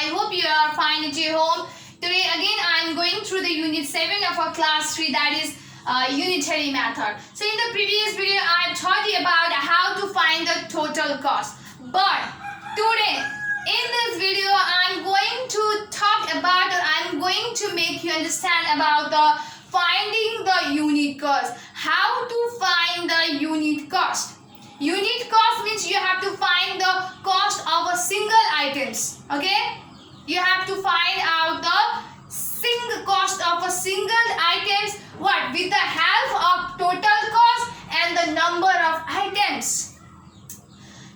I hope you are fine at your home. Today again I am going through the unit 7 of our class 3, that is unitary method. So in the previous video I have taught you about how to find the total cost. But today in this video I am going to talk about, or I am going to make you understand about the finding the unit cost. How to find the unit cost. Unit cost means you have to find the cost of a single items. Okay, you have to find out the single cost of a single items. What? With the help of total cost and the number of items.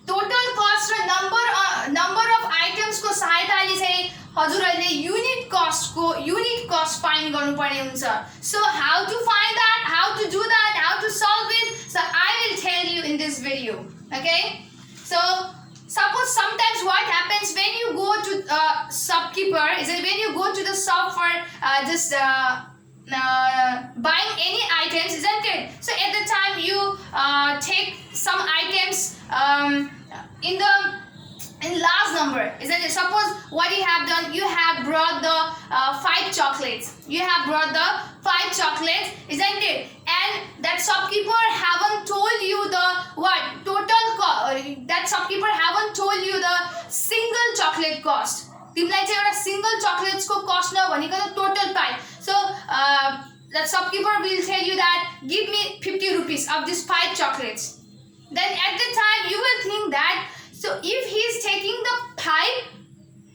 Total cost raw number of items को सहायताले चाहिँ हजुरहरूले unit cost find गर्नुपर्ने हुन्छ. So how to find that, how to do that, how to solve it, so I will tell you in this video. Okay, so suppose sometimes what happens when you go to shopkeeper is that when you go to the shop for just buying any items, isn't it? So at the time you take some items in large number, isn't it? Suppose what you have done, you have brought the 5 chocolates. You have brought the 5 chocolates, isn't it? And that shopkeeper haven't told you the what total cost. That shopkeeper haven't told you the single chocolate cost. तिमीलाई चाहिँ एउटा single chocolates को cost नभनिकन total price. So that shopkeeper will tell you that give me 50 rupees of these 5 chocolates. Then at the time you will think that, so if he is taking the 5,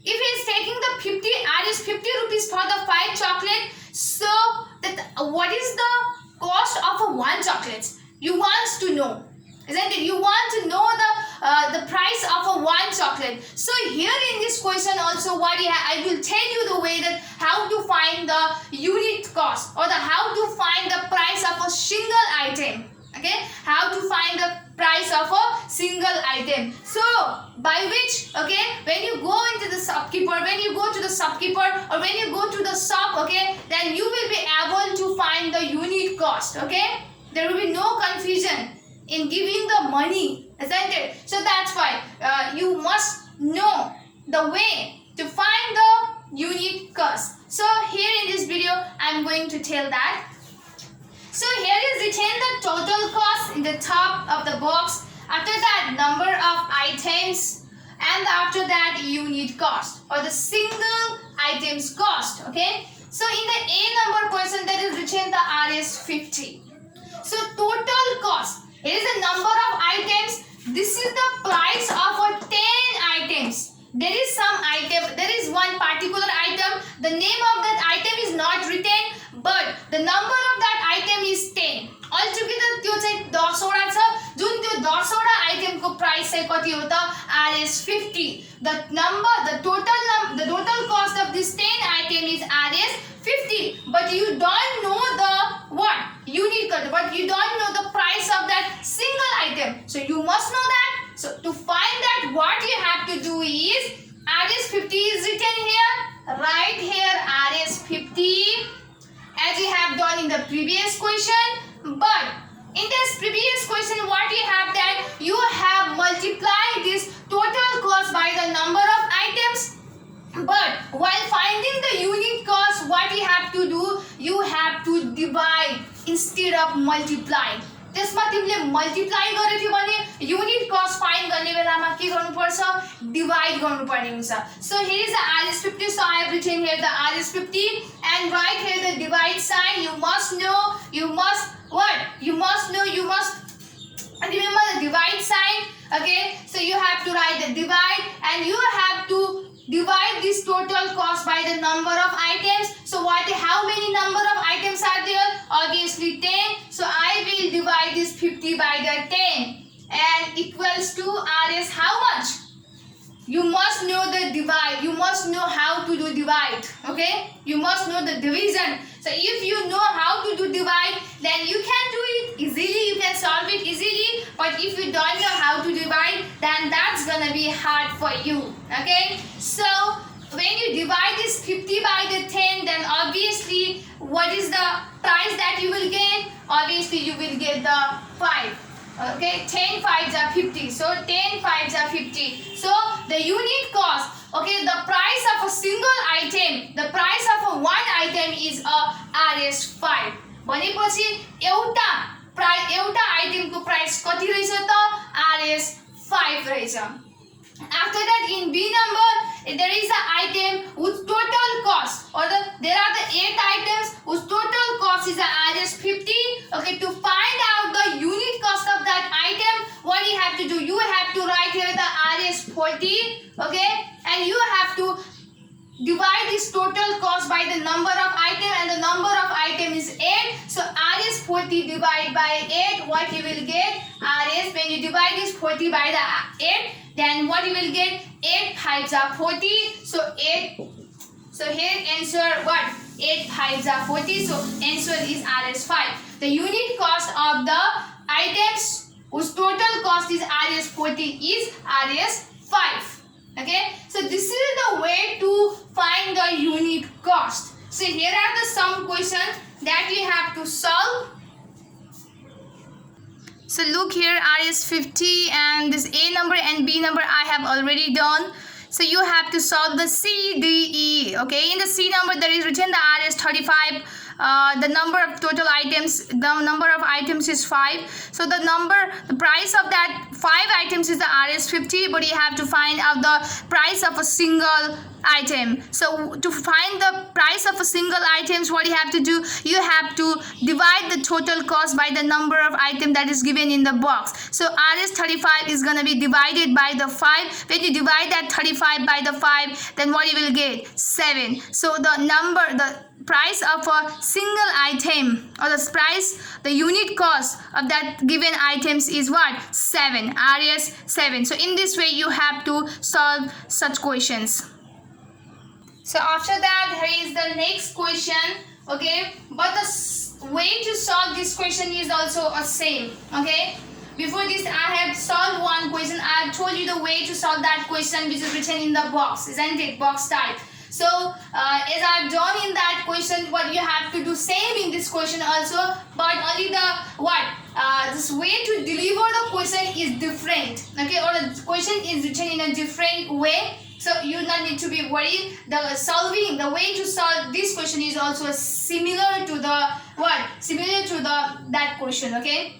if he is taking the 50, that is 50 rupees for the 5 chocolate, so that what is the cost of one chocolate? You want to know, isn't it? You want to know the price of one chocolate. So here in this question also what I will tell you the way that how to find the unit cost, or the how to find the price of a single item. Okay, how to find the price of a single item. So by which, okay, when you go into the shopkeeper, when you go to the shopkeeper, or when you go to the shop, okay, then you will be able to find the unit cost. Okay, there will be no confusion in giving the money, isn't it? So that's why you must know the way to find the unit cost. So here in this video I am going to tell that. So here is written the total cost in the top of the box. After that, number of items, and after that unit cost, or the single items cost. Okay, so in the A number question that is written the RS50. So total cost, here is the number of items. This is the price of 10 items. There is some item, there is one particular item, the name of that item is not written, but the number of that item is 10. Altogether त्यो चाहिँ 10 वटा छ, जुन त्यो 10 वटा item को price चाहिँ कति हो त RS50. The total cost of this 10 item is RS50, but you don't know the what unit cost, but you don't know the price of that single item. So you must know that. So to find that, what you have to do is RS50 is written here. Write here RS50 as you have done in the previous question. But in this previous question, what you have done, you have multiplied this total cost by the number of items. But while finding the unit cost, what you have to do, you have to divide instead of multiply. त्यसमा तिमीले multiply गरे थियो भने unit कस्ट find गर्ने बेलामा के गर्नुपर्छ, डिवाइड गर्नुपर्ने हुन्छ. So here is the RS50. So I have written here the RS50 and write here the divide sign. You must know, you must what? You must know, you must remember the divide sign. Okay, so you have to write the divide and you have to divide this total cost by the number of items. So how many number of items are there? Obviously 10. So I will divide this 50 by the 10 and equals to RS how much? You must know the divide. You must know how to do divide. Okay, you must know the division. So if you know how to do divide, then you can do it easily, you can solve it easily. But if you don't know how to divide, then that's gonna be hard for you. Okay, so when you divide this 50 by the 10, then obviously what is the price that you will get? Obviously you will get the 5. Okay, 10 5s are 50. So 10 5s are 50. So the unit cost okay, the price of a single item, the price of a one item is a Rs5. भनेपछि एउटा आइटमको price कति रहेछ त Rs5 रहेछ. After that, in B number, there is an item whose total cost, or there are the 8 items whose total cost is a Rs50. Okay, to find out the unit cost of that item, what you have to do? You have to write here the Rs40. Okay, and you have to divide this total cost by the number of item, and the number of item is 8. So Rs40 divided by 8, what you will get? Rs, when you divide this 40 by the 8, then what you will get? 8 5s are 40. So 8. So here answer what? 8 5s are 40. So answer is Rs5. The unit cost of the items whose total cost is Rs40 is Rs5. Okay, so this is the way to find the unit cost. So here are the some questions that you have to solve. So look here, Rs50 and this A number and B number I have already done. So you have to solve the C, D, E. Okay, in the C number there is written the Rs35. The number of total items, the number of items is 5. So the price of that 5 items is the Rs50, but you have to find out the price of a single item. So to find the price of a single items, what you have to do? You have to divide the total cost by the number of item that is given in the box. So Rs35 is going to be divided by the 5. When you divide that 35 by the 5, then what you will get? 7. So the price of a single item, or the unit cost of that given items is what? 7. Rs7. So in this way you have to solve such questions. So after that, here is the next question. Okay, but the way to solve this question is also the same. Okay, before this I have solved one question. I have told you the way to solve that question which is written in the box, isn't it? Box type. So as I've done in that question, what you have to do same in this question also, but only this way to deliver the question is different. Okay, or the question is written in a different way. So you do not need to be worried. The way to solve this question is also similar to that question. Okay.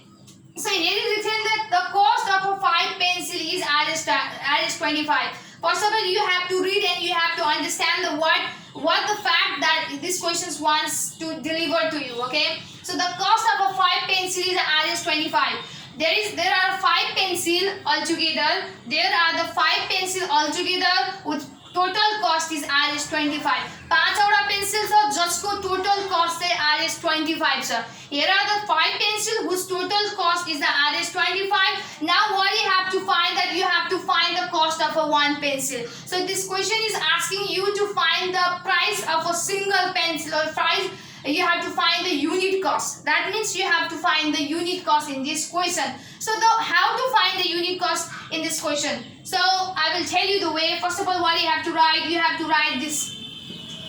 So here is written that the cost of a 5 pencil is Rs25. First of all, you have to read and you have to understand what the fact that this question wants to deliver to you. Okay. So the cost of a 5 pencil is Rs25. There are 5 pencil altogether. There are the 5 pencil altogether with total cost is Rs25. 5 pencils are just total cost is Rs25 sir. Here are the 5 pencil whose total cost is the Rs25. Now what you have to find, that you have to find the cost of a 1 pencil. So this question is asking you to find the price of a single pencil, or price. You have to find the unit cost. That means you have to find the unit cost in this question. So how to find the unit cost in this question? So I will tell you the way. First of all, what you have to write? You have to write this.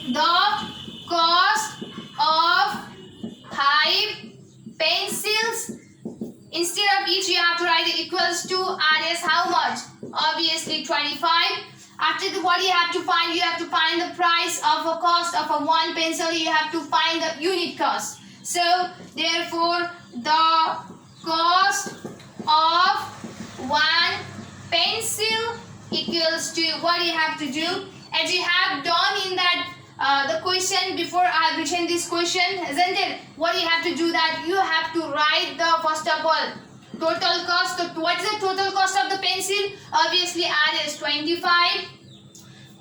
The cost of 5 pencils. Instead of each, you have to write it equals to Rs how much? Obviously 25. After what you have to find? You have to find the price of a cost of a 1 pencil. You have to find the unit cost. So therefore the cost of 1 pencil equals to what you have to do, as you have done in that the question before I have written this question, isn't it? What you have to do, that you have to write the first of all total cost. So what is the total cost of the pencil? Obviously Rs25.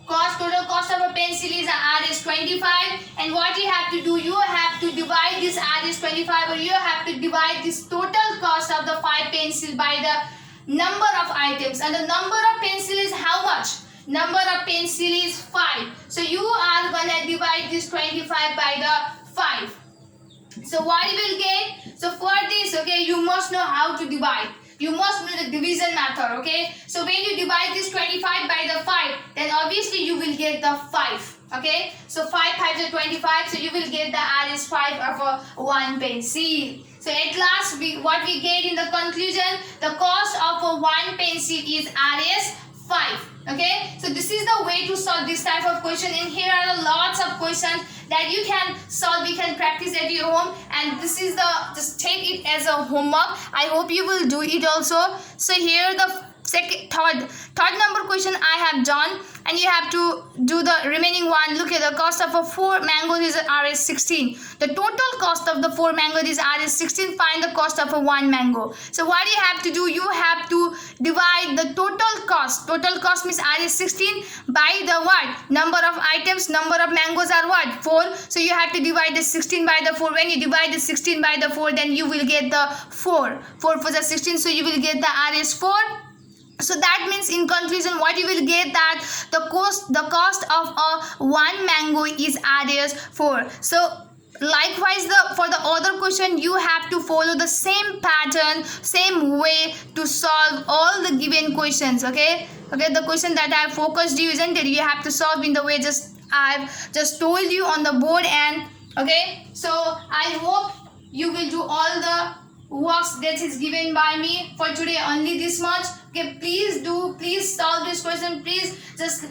Total cost of a pencil is Rs25, and what you have to do, you have to divide this Rs25, or you have to divide this total cost of the 5 pencil by the number of items, and the number of pencil is how much? Number of pencil is 5. So you are gonna divide this 25 by the 5. So what you will get? So for this, okay, you must know how to divide. You must know the division method, okay? So when you divide this 25 by the 5, then obviously you will get the 5, okay? So 5 5 is 25, so you will get the Rs5 of a 1 pencil. So at last, what we get in the conclusion, the cost of a 1 pencil is Rs5, okay? So this is the the way to solve this type of question, and here are lots of questions that you can solve, you can practice at your home, and this is the, just take it as a homework. I hope you will do it also. So here the third number question I have done, and you have to do the remaining one. Look at the cost of a 4 mangoes is Rs 16. The total cost of the 4 mangoes is Rs 16. Find the cost of a 1 mango. So what you have to do, you have to divide the total cost. Total cost means Rs 16 by the what? Number of items, number of mangoes are what? 4. So you have to divide the 16 by the 4. When you divide the 16 by the 4, then you will get the 4. 4 for the 16, so you will get the Rs 4. So that means in conclusion what you will get, that the cost of a 1 mango is Rs 4. So likewise for the other question, you have to follow the same pattern, same way to solve all the given questions. Okay, the question that I have focused you, isn't it? You have to solve in the way I've just told you on the board. And okay, so I hope you will do all the works that is given by me for today, only this much. Okay, please solve this question. Please just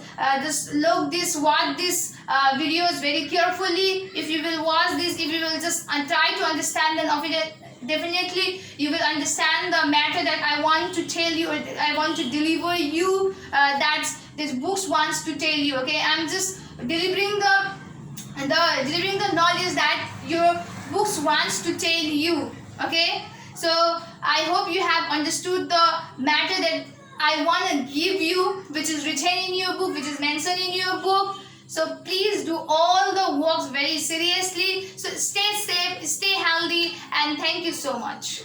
watch this videos very carefully. If you will watch this, if you will just try to understand, then definitely you will understand the matter that I want to tell you, or I want to deliver you, that this books wants to tell you. Okay, I'm just delivering the knowledge that your books wants to tell you. Okay, so I hope you have understood the matter that I want to give you, which is written in your book, which is mentioned in your book. So please do all the works very seriously. So stay safe, stay healthy, and thank you so much.